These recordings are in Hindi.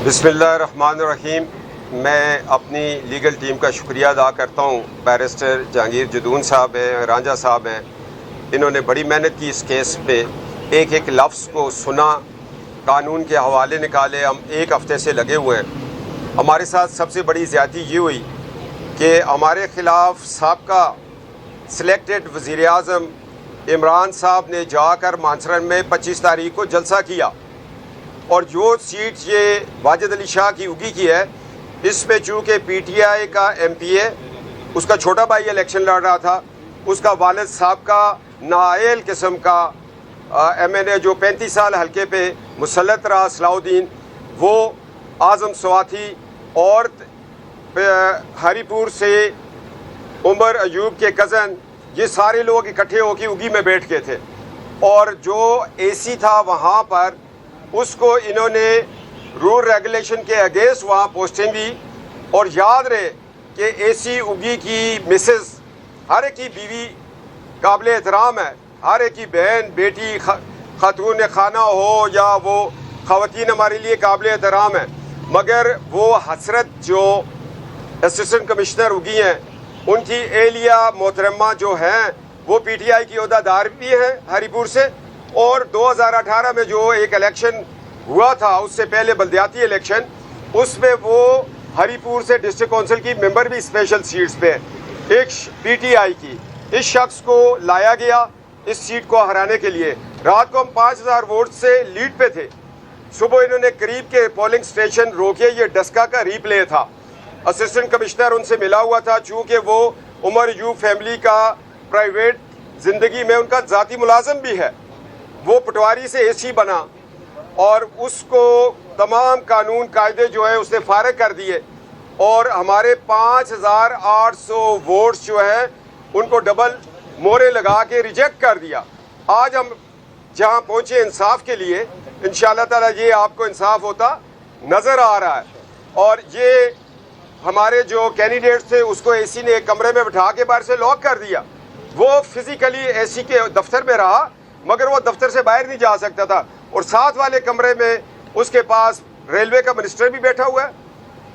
बिस्मिल्लाहिर्रहमानिर्रहीम। मैं अपनी लीगल टीम का शुक्रिया अदा करता हूँ। बैरिस्टर जहांगीर जदून साहब हैं, रांझा साहब हैं, इन्होंने बड़ी मेहनत की इस केस पे, एक एक लफ्ज़ को सुना, कानून के हवाले निकाले। हम एक हफ़्ते से लगे हुए हैं। हमारे साथ सबसे बड़ी ज़्यादती ये हुई कि हमारे ख़िलाफ़ साबका सिलेक्टेड वज़ीर-ए-आज़म इमरान साहब ने जाकर मानसरन में 25 तारीख को जलसा किया, और जो सीट ये वाजिद अली शाह की उगी की है, इसमें चूँकि PTI का MPA, उसका छोटा भाई इलेक्शन लड़ रहा था, उसका वालिद साहब का नाअहल किस्म का MNA जो 35 साल हल्के पे मुसल्लत रहा, सलाउद्दीन, वो आज़म स्वाति और हरीपुर से उमर अयूब के कज़न, ये सारे लोग इकट्ठे होकर उगी में बैठ गए थे। और जो AC था वहाँ पर, उसको इन्होंने रूल रेगुलेशन के अगेंस्ट वहाँ पोस्टिंग दी। और याद रहे कि AC उगी की मिसेस हर एक की बीवी काबिल एहतराम है, हर एक की बहन बेटी खातून खाना हो या वो ख़वातीन हमारे लिए काबिल एहतराम है। मगर वो हसरत जो असिस्टेंट कमिश्नर उगी हैं, उनकी एलिया मोहतरमा जो हैं वो PTI की ओहदेदार भी हैं हरीपुर से। और 2018 में जो एक इलेक्शन हुआ था, उससे पहले बल्दियाती इलेक्शन, उसमें वो हरीपुर से डिस्ट्रिक्ट काउंसिल की मेंबर भी स्पेशल सीट्स पे है एक PTI की। इस शख्स को लाया गया इस सीट को हराने के लिए। रात को हम 5000 वोट से लीड पे थे। सुबह इन्होंने करीब के पोलिंग स्टेशन रोके, ये डस्का का रीप्ले था। असिस्टेंट कमिश्नर उनसे मिला हुआ था, चूँकि वो उमर यूब फैमिली का प्राइवेट ज़िंदगी में उनका ज़ाती मुलाजम भी है। वो पटवारी से AC बना और उसको तमाम कानून कायदे जो है उसने फारिग कर दिए, और हमारे 5800 वोट्स जो है उनको डबल मोहरे लगा के रिजेक्ट कर दिया। आज हम जहां पहुंचे इंसाफ के लिए, इंशाअल्लाह ताला ये आपको इंसाफ होता नज़र आ रहा है। और ये हमारे जो कैंडिडेट्स थे उसको AC ने एक कमरे में बिठा के बाहर से लॉक कर दिया। वो फिजिकली AC के दफ्तर में रहा, मगर वो दफ्तर से बाहर नहीं जा सकता था। और साथ वाले कमरे में उसके पास रेलवे का मिनिस्टर भी बैठा हुआ है,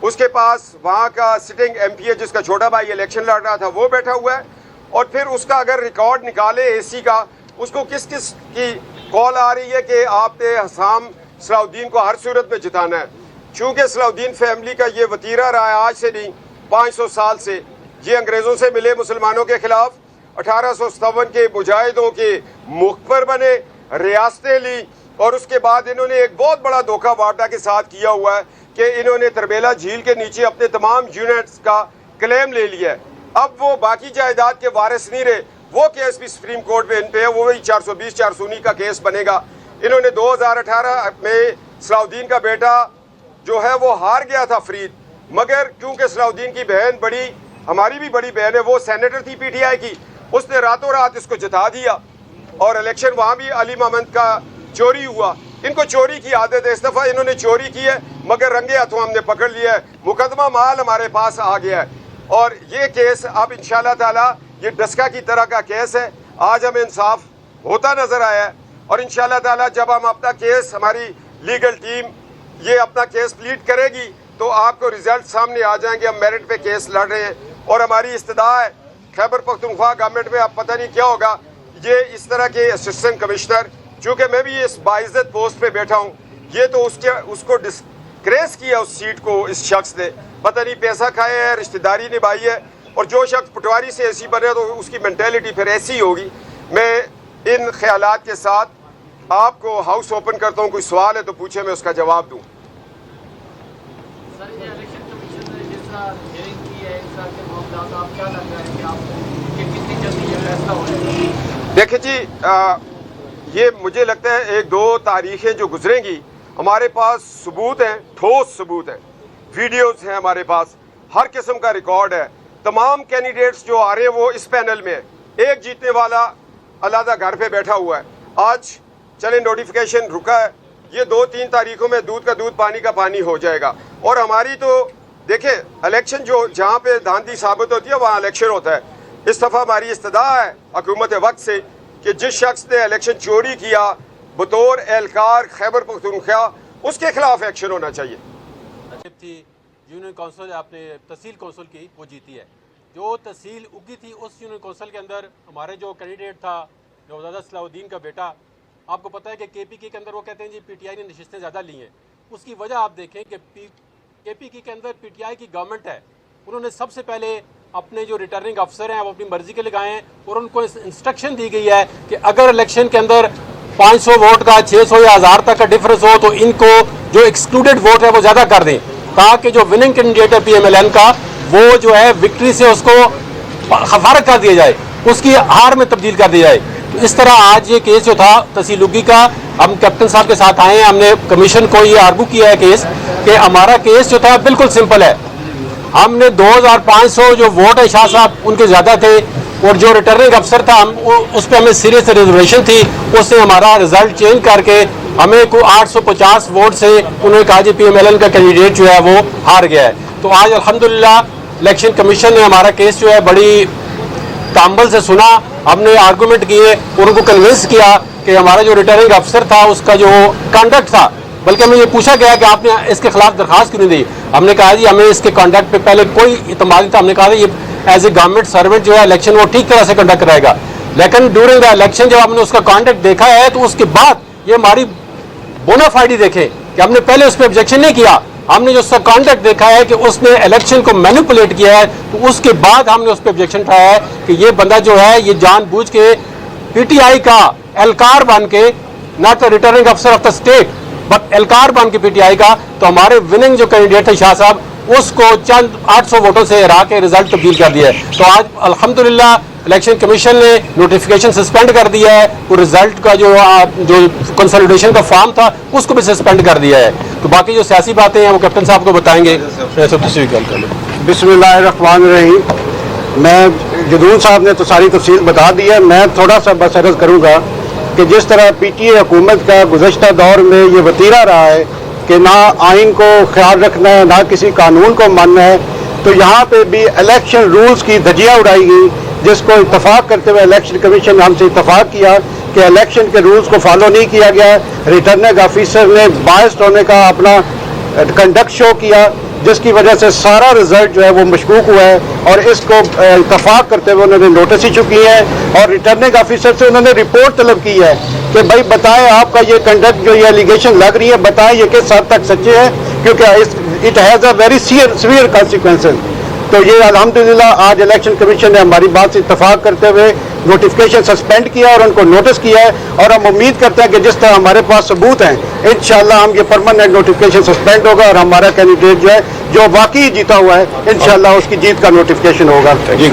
उसके पास वहाँ का सिटिंग MPA जिसका छोटा भाई इलेक्शन लड़ रहा था वो बैठा हुआ है। और फिर उसका अगर रिकॉर्ड निकाले AC का, उसको किस किस की कॉल आ रही है कि आपने हसाम सलाउद्दीन को हर सूरत में जिताना है। चूँकि सलाउद्दीन फैमिली का ये वतीरा रहा है, आज से नहीं 500 साल से। ये अंग्रेज़ों से मिले मुसलमानों के ख़िलाफ़, 1857 के मुजाहिदों के मुखबर बने, रियासतें ली, और उसके बाद इन्होंने एक बहुत बड़ा धोखा वार्ता के साथ किया हुआ है कि इन्होंने तरबेला झील के नीचे अपने तमाम यूनिट्स का क्लेम ले लिया है। अब वो बाकी जायदाद के वारिस नहीं रहे। वो केस भी सुप्रीम कोर्ट में इन पे है, वो वही 420 419 का केस बनेगा। इन्होंने 2018 में सलाउद्दीन का बेटा जो है वो हार गया था फरीद, मगर क्योंकि सलाउद्दीन की बहन बड़ी, हमारी भी बड़ी बहन है, वो सेनेटर थी PTI की, उसने रातों रात इसको जिता दिया। और इलेक्शन वहाँ भी अली मोहम्मद का चोरी हुआ। इनको चोरी की आदत है, इस दफ़ा इन्होंने चोरी की है, मगर रंगे हाथों हमने पकड़ लिया है। मुकदमा माल हमारे पास आ गया है, और ये केस अब इंशाअल्लाह ताला ये डस्का की तरह का केस है। आज हमें इंसाफ होता नजर आया है, और इंशाअल्लाह ताला जब हम अपना केस, हमारी लीगल टीम ये अपना केस प्लीड करेगी, तो आपको रिजल्ट सामने आ जाएंगे। हम मेरिट पे केस लड़ रहे हैं, और हमारी इस्तदा है खैबर पख्तूनख्वा गवर्नमेंट में अब पता नहीं क्या होगा। ये इस तरह के असिस्टेंट कमिश्नर, चूँकि मैं भी इस बाइज्जत पोस्ट पे बैठा हूँ, ये तो उसको डिस्ग्रेस किया उस सीट को इस शख्स ने, पता नहीं पैसा खाया है, रिश्तेदारी निभाई है। और जो शख्स पटवारी से AC बने तो उसकी मेंटेलिटी फिर ऐसी होगी। मैं इन ख्यालात के साथ आपको हाउस ओपन करता हूँ। कोई सवाल है तो पूछे, मैं उसका जवाब दूँ। देखिए जी, ये मुझे लगता है 1-2 तारीखें जो गुजरेंगी, हमारे पास सबूत हैं, ठोस सबूत हैं, वीडियोस हैं हमारे पास, हर किस्म का रिकॉर्ड है। तमाम कैंडिडेट्स जो आ रहे हैं वो इस पैनल में है। एक जीतने वाला अलहदा घर पे बैठा हुआ है। आज चले नोटिफिकेशन रुका है, ये 2-3 तारीखों में दूध का दूध पानी का पानी हो जाएगा। और हमारी तो देखें, इलेक्शन जो जहाँ पे धांधली साबित होती है वहाँ इलेक्शन होता है। इस दफ़ा हमारी इस्तदा है हुकूमत वक्त से कि जिस शख्स ने इलेक्शन चोरी किया बतौर एहलकार खैबर पख्तूनख्वा, उसके खिलाफ एक्शन होना चाहिए। थी यूनियन काउंसिल आपने तहसील काउंसिल की, वो जीती है। जो तहसील उगी थी उस यूनियन काउंसिल के अंदर हमारे जो कैंडिडेट था नौज़ादा सलाहुद्दीन का बेटा, आपको पता है कि KPK के अंदर वो कहते हैं जी PTI ने नशिस्तें ज़्यादा ली हैं। उसकी वजह आप देखें कि KPK के अंदर PTI की गवर्नमेंट है, उन्होंने सबसे पहले अपने जो रिटर्निंग अफसर हैं वो अपनी मर्जी के लगाए हैं और उनको इंस्ट्रक्शन दी गई है कि अगर इलेक्शन के अंदर 500 वोट का 600 या 1000 तक का डिफरेंस हो तो इनको जो एक्सक्लूडेड वोट है वो ज़्यादा कर दें, ताकि जो विनिंग कैंडिडेट है PMLN का वो जो है विक्ट्री से उसको फारग कर दिया जाए, उसकी हार में तब्दील कर दिया जाए। तो इस तरह आज ये केस जो था तहसील उगी का, हम कैप्टन साहब के साथ आए हैं, हमने कमीशन को ये आर्गू किया है केस कि हमारा केस जो था बिल्कुल सिंपल है। हमने 2500 जो वोट है शाह साहब उनके ज़्यादा थे और जो रिटर्निंग अफसर था हम उस पर हमें सीरियस रिजर्वेशन थी, उसने हमारा रिजल्ट चेंज करके हमें को 850 वोट से उन्होंने कहा जी PMLN का कैंडिडेट जो है वो हार गया है। तो आज अल्हम्दुलिल्लाह इलेक्शन कमीशन ने हमारा केस जो है बड़ी तांबल से सुना, हमने आर्गूमेंट किए और उनको कन्विंस किया कि हमारा जो रिटर्निंग अफसर था उसका जो कंडक्ट था, बल्कि हमें ये पूछा गया कि आपने इसके खिलाफ दरखास्त क्यों नहीं दी। हमने कहा जी हमें इसके कंडक्ट पे पहले कोई इतमाद नहीं था, हमने कहा ये एज ए गवर्नमेंट सर्वेंट जो है इलेक्शन वो ठीक तरह से कंडक्ट करेगा। लेकिन ड्यूरिंग द इलेक्शन जब हमने उसका कंडक्ट देखा है तो उसके बाद ये हमारी बोनाफाइडी देखें कि हमने पहले उस पर ऑब्जेक्शन नहीं किया, हमने जो उसका कंडक्ट देखा है कि उसने इलेक्शन को मैनिपुलेट किया है, तो उसके बाद हमने उस पर ऑब्जेक्शन उठाया है कि ये बंदा जो है ये जानबूझ के PTI का एहलकार बन के, नॉट द रिटर्निंग अफसर ऑफ द स्टेट बट एहलकार बन के PTI का, तो हमारे विनिंग जो कैंडिडेट थे शाह साहब उसको चंद 800 वोटों से हरा के रिजल्ट तब्दील कर दिया है। तो आज अल्हम्दुलिल्लाह इलेक्शन कमीशन ने नोटिफिकेशन सस्पेंड कर दिया है और रिजल्ट का जो कंसोलिडेशन का फॉर्म था उसको भी सस्पेंड कर दिया है। तो बाकी जो सियासी बातें हैं वो कैप्टन साहब को बताएंगे। बिस्मिल्लाहिर्रहमानिर्रहीम। मैं जदून साहब ने तो सारी तफसील बता दी है, मैं थोड़ा सा बस अर्ज़ करूँगा कि जिस तरह PTA हुकूमत का गुज़श्ता दौर में ये वतीरा रहा है कि ना आइन को ख्याल रखना है ना किसी कानून को मानना है, तो यहाँ पे भी इलेक्शन रूल्स की धज्जियाँ उड़ाई गई, जिसको इत्तफाक करते हुए इलेक्शन कमीशन ने हमसे इत्तफाक किया कि इलेक्शन के रूल्स को फॉलो नहीं किया गया। रिटर्निंग ऑफिसर ने बायस्ड होने का अपना कंडक्ट शो किया, जिसकी वजह से सारा रिजल्ट जो है वो मशकूक हुआ है और इसको इत्तफाक करते हुए उन्होंने नोटिस इशू किए हैं और रिटर्निंग ऑफिसर से उन्होंने रिपोर्ट तलब की है कि भाई बताएं आपका ये कंडक्ट जो ये एलिगेशन लग रही है बताएं ये किस हद तक सच्चे हैं, क्योंकि it has a very severe consequences. तो ये अल्हम्दुलिल्लाह आज इलेक्शन कमीशन ने हमारी बात से इत्तफाक करते हुए नोटिफिकेशन सस्पेंड किया और उनको नोटिस किया है और हम उम्मीद करते हैं कि जिस तरह हमारे पास सबूत हैं इंशाअल्लाह हम ये परमानेंट नोटिफिकेशन सस्पेंड होगा और हमारा कैंडिडेट जो है जो वाकई जीता हुआ है इंशाअल्लाह उसकी जीत का नोटिफिकेशन होगा।